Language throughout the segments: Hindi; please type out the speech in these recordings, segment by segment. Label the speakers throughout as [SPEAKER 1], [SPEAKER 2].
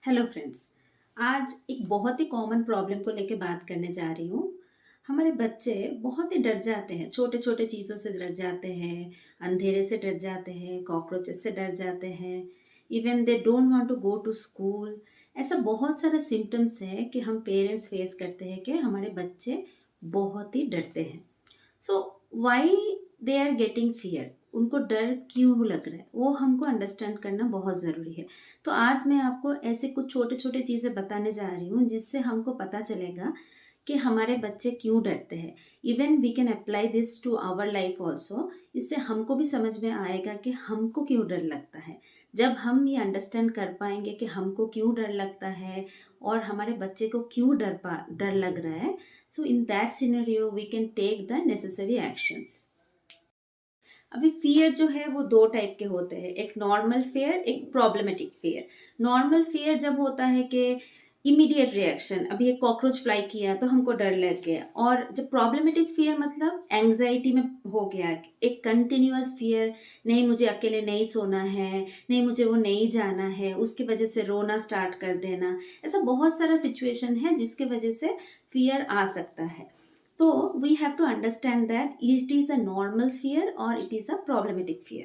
[SPEAKER 1] Hello friends. आज एक बहुत ही कॉमन प्रॉब्लम को लेके बात करने जा रही हूँ। हमारे बच्चे बहुत ही डर जाते हैं, छोटे छोटे चीज़ों से डर जाते हैं, अंधेरे से डर जाते हैं, कॉकरोचेस से डर जाते हैं, even they don't want to go to school. ऐसा बहुत सारा सिम्टम्स है कि हम पेरेंट्स फेस करते हैं कि हमारे बच्चे बहुत ही डरते हैं। So why they are getting fear, उनको डर क्यों लग रहा है वो हमको अंडरस्टैंड करना बहुत ज़रूरी है। तो आज मैं आपको ऐसे कुछ छोटे छोटे चीज़ें बताने जा रही हूँ जिससे हमको पता चलेगा कि हमारे बच्चे क्यों डरते हैं। Even we can apply this to our life also. इससे हमको भी समझ में आएगा कि हमको क्यों डर लगता है। जब हम ये अंडरस्टैंड कर पाएंगे कि हमको क्यों डर लगता है और हमारे बच्चे को क्यों डर लग रहा है, so in that scenario we can take the necessary actions। अभी फियर जो है वो दो टाइप के होते हैं, एक नॉर्मल फियर, एक प्रॉब्लमेटिक फियर। नॉर्मल फियर जब होता है कि इमीडिएट रिएक्शन, अभी एक कॉकरोच फ्लाई किया तो हमको डर लग गया। और जब प्रॉब्लमेटिक फियर मतलब एंग्जाइटी में हो गया, एक कंटिन्यूअस फियर, नहीं मुझे अकेले नहीं सोना है, नहीं मुझे वो नहीं जाना है, उसकी वजह से रोना स्टार्ट कर देना। ऐसा बहुत सारा सिचुएशन है जिसके वजह से फियर आ सकता है। तो we have to understand that it is a normal fear or it is a problematic fear।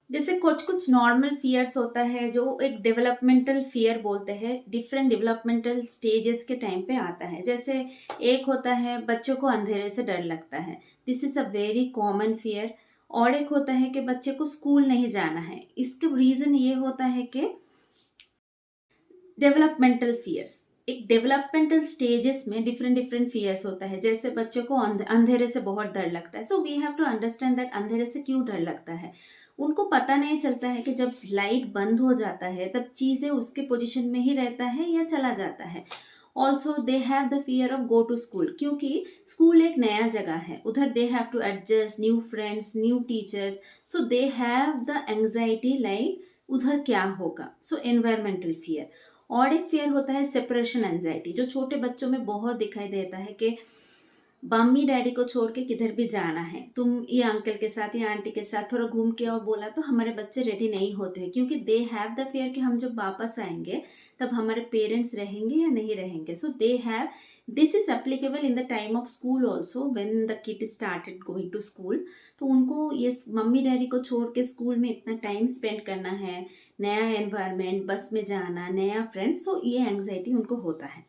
[SPEAKER 1] जैसे कुछ कुछ नॉर्मल फियर्स होता है जो एक डेवलपमेंटल फियर बोलते हैं, डिफरेंट डेवलपमेंटल स्टेजेस के टाइम पे आता है। जैसे एक होता है बच्चों को अंधेरे से डर लगता है, this is a very common fear. और एक होता है कि बच्चे को स्कूल नहीं जाना है, इसके रीजन ये होता है कि डेवलपमेंटल फियर्स, एक डेवलपमेंटल स्टेजेस में डिफरेंट डिफरेंट फियर्स होता है। जैसे बच्चों को अंधेरे से बहुत डर लगता है, so we have to understand that अंधेरे से क्यों डर लगता है। उनको पता नहीं चलता है कि जब लाइट बंद हो जाता है तब चीज़ें उसके पोजीशन में ही रहता है या चला जाता है। Also they have the fear of go to school, क्योंकि स्कूल एक नया जगह है, उधर they have to adjust new friends, new teachers. So they have the anxiety like उधर क्या होगा, सो एनवायरमेंटल फियर। और एक फेयर होता है सेपरेशन एंजाइटी, जो छोटे बच्चों में बहुत दिखाई देता है कि मम्मी डैडी को छोड़ के किधर भी जाना है, तुम ये अंकल के साथ या आंटी के साथ थोड़ा घूम के आओ बोला तो हमारे बच्चे रेडी नहीं होते हैं, क्योंकि दे हैव द फेयर कि हम जब वापस आएंगे तब हमारे पेरेंट्स रहेंगे या नहीं रहेंगे। So they have, this is applicable in the time of school also, when the kid started going to school. तो उनको ये मम्मी डैडी को छोड़ के स्कूल में इतना टाइम स्पेंड करना है, नया एनवायरनमेंट, बस में जाना, नया फ्रेंड, सो ये एंग्जाइटी उनको होता है।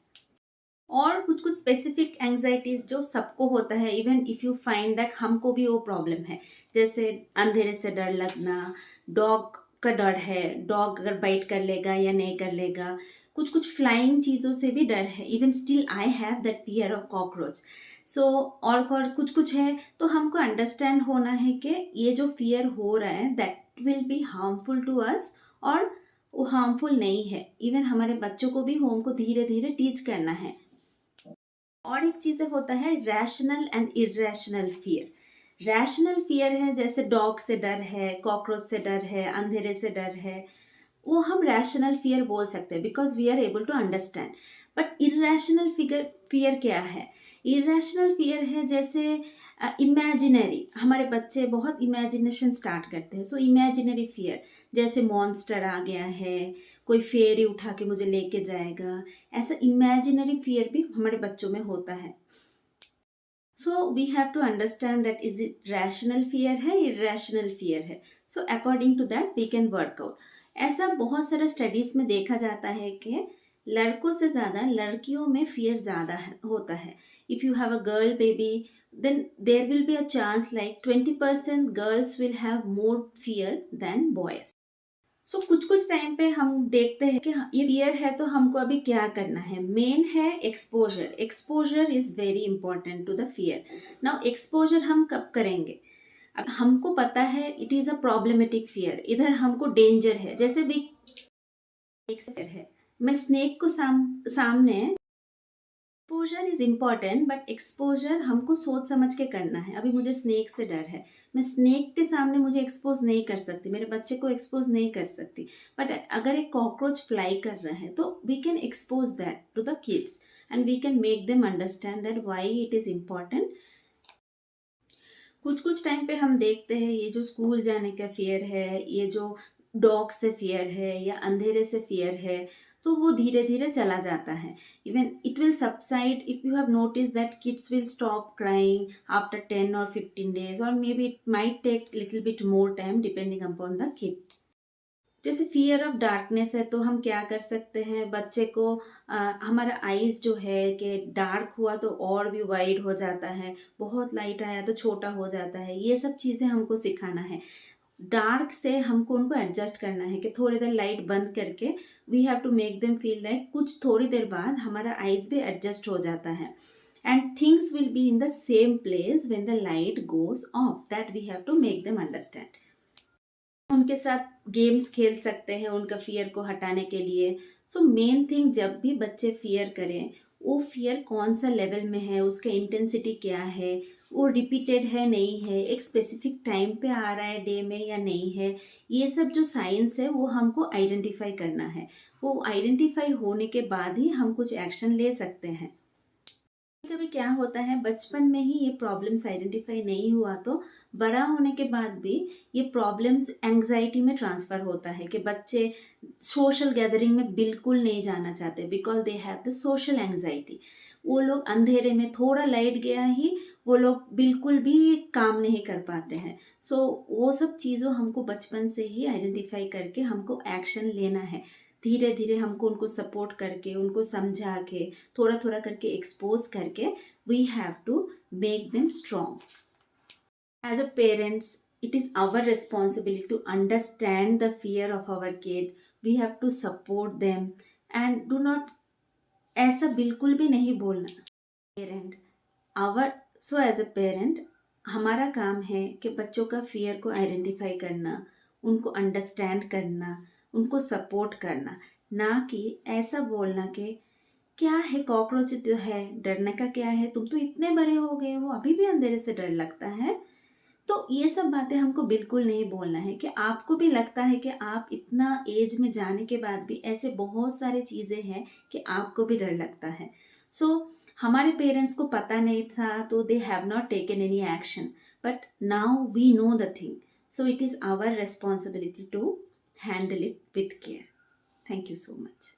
[SPEAKER 1] और कुछ कुछ स्पेसिफिक एंग्जाइटी जो सबको होता है, even if you find that हमको भी वो प्रॉब्लम है। जैसे अंधेरे से डर लगना, डॉग का डर है, डॉग अगर बाइट कर लेगा या नहीं कर लेगा। कुछ कुछ फ्लाइंग चीज़ों से भी डर है, even still I have that fear of cockroach. So और कुछ कुछ है, तो हमको अंडरस्टैंड होना है कि ये जो फियर हो रहा है that will be harmful to us, और वो हार्मफुल नहीं है। इवन हमारे बच्चों को भी हमको धीरे धीरे टीच करना है। और एक चीज़ होता है rational and irrational fear. Rational fear है जैसे डॉग से डर है, कॉकरोच से डर है, अंधेरे से डर है, वो हम रैशनल फियर बोल सकते हैं because we are able to understand. But irrational figure fear क्या है? इरेशनल फियर है जैसे इमेजिनरी, हमारे बच्चे बहुत इमेजिनेशन स्टार्ट करते हैं, सो इमेजिनरी फियर, जैसे मॉन्स्टर आ गया है, कोई फेरी उठा के मुझे लेके जाएगा, ऐसा इमेजिनरी फियर भी हमारे बच्चों में होता है। So we have to understand that is it rational fear है, इरेशनल फियर है। So according to that we can work out. ऐसा बहुत सारा स्टडीज में देखा जाता है कि लड़कों से ज़्यादा लड़कियों में फियर ज़्यादा होता है। If you have a girl baby, then there will be a chance like 20% girls will have more fear than boys। सो कुछ कुछ टाइम पे हम देखते हैं कि ये फियर है तो हमको अभी क्या करना है। मेन है exposure. Exposure is very important to the fear. Now exposure हम कब करेंगे? अब हमको पता है it is a problematic fear, इधर हमको डेंजर है। जैसे भी एक फियर है, मैं स्नेक को सामने, exposure is important but exposure हमको सोच समझ के करना है। अभी मुझे स्नेक से डर है, मैं स्नेक के सामने मुझे एक्सपोज नहीं कर सकती, मेरे बच्चे को एक्सपोज नहीं कर सकती। बट अगर एक कॉकरोच फ्लाई कर रहा है तो we can expose that to the kids and we can make them understand that why it is important. कुछ कुछ टाइम पे हम देखते हैं ये जो स्कूल जाने का फियर है, ये जो डॉग से फियर है या अंधेरे से फियर है, तो वो धीरे धीरे चला जाता है. Even it will subside if you have notice that kids will stop crying after 10 or 15 days, और maybe it might take little bit more time depending upon the kid. जैसे फियर ऑफ डार्कनेस है, तो हम क्या कर सकते हैं, बच्चे को हमारा आईज जो है कि डार्क हुआ तो और भी वाइड हो जाता है, बहुत लाइट आया तो छोटा हो जाता है, ये सब चीज़ें हमको सिखाना है. डार्क से हमको उनको एडजस्ट करना है कि थोड़ी देर लाइट बंद करके we have to make them feel like कुछ थोड़ी देर बाद हमारा आईज भी एडजस्ट हो जाता है. And things will be in the same place when the light goes off, that we have to make them understand. उनके साथ गेम्स खेल सकते हैं उनका फ़ियर को हटाने के लिए. सो मेन थिंग, जब भी बच्चे फ़ियर करें, वो फ़ियर कौन-सा लेवल में है, उसका इंटेंसिटी क्या है, वो रिपीटेड है, नहीं है, एक स्पेसिफिक टाइम पे आ रहा है डे में या नहीं है, ये सब जो साइंस है वो हमको आइडेंटिफ़ाई करना है. वो आइडेंटिफ़ाई होने के बाद ही हम कुछ एक्शन ले सकते हैं. कभी क्या होता है, बचपन में ही ये प्रॉब्लम्स आइडेंटिफाई नहीं हुआ तो बड़ा होने के बाद भी ये प्रॉब्लम्स एंग्जाइटी में ट्रांसफ़र होता है कि बच्चे सोशल गैदरिंग में बिल्कुल नहीं जाना चाहते because they have the social anxiety. वो लोग अंधेरे में थोड़ा लाइट गया ही वो लोग बिल्कुल भी काम नहीं कर पाते हैं. सो वो सब चीज़ों हमको बचपन से ही आइडेंटिफाई करके हमको एक्शन लेना है. धीरे धीरे हमको उनको सपोर्ट करके, उनको समझा के, थोड़ा थोड़ा करके एक्सपोज करके we have to make them strong. As a parents, it is our responsibility to understand the fear of our kid. We have to support them and do not, ऐसा बिल्कुल भी नहीं बोलना. Parent our so as a parent हमारा काम है कि बच्चों का फियर को आइडेंटिफाई करना, उनको अंडरस्टैंड करना, उनको सपोर्ट करना, ना कि ऐसा बोलना कि क्या है, कॉकरोच तो है, डरने का क्या है, तुम तो इतने बड़े हो गए हो अभी भी अंधेरे से डर लगता है. तो ये सब बातें हमको बिल्कुल नहीं बोलना है कि आपको भी लगता है कि आप इतना एज में जाने के बाद भी ऐसे बहुत सारी चीज़ें हैं कि आपको भी डर लगता है. सो हमारे पेरेंट्स को पता नहीं था तो they have not taken any action, but now we know the thing. So it is our responsibility to handle it with care. Thank you so much.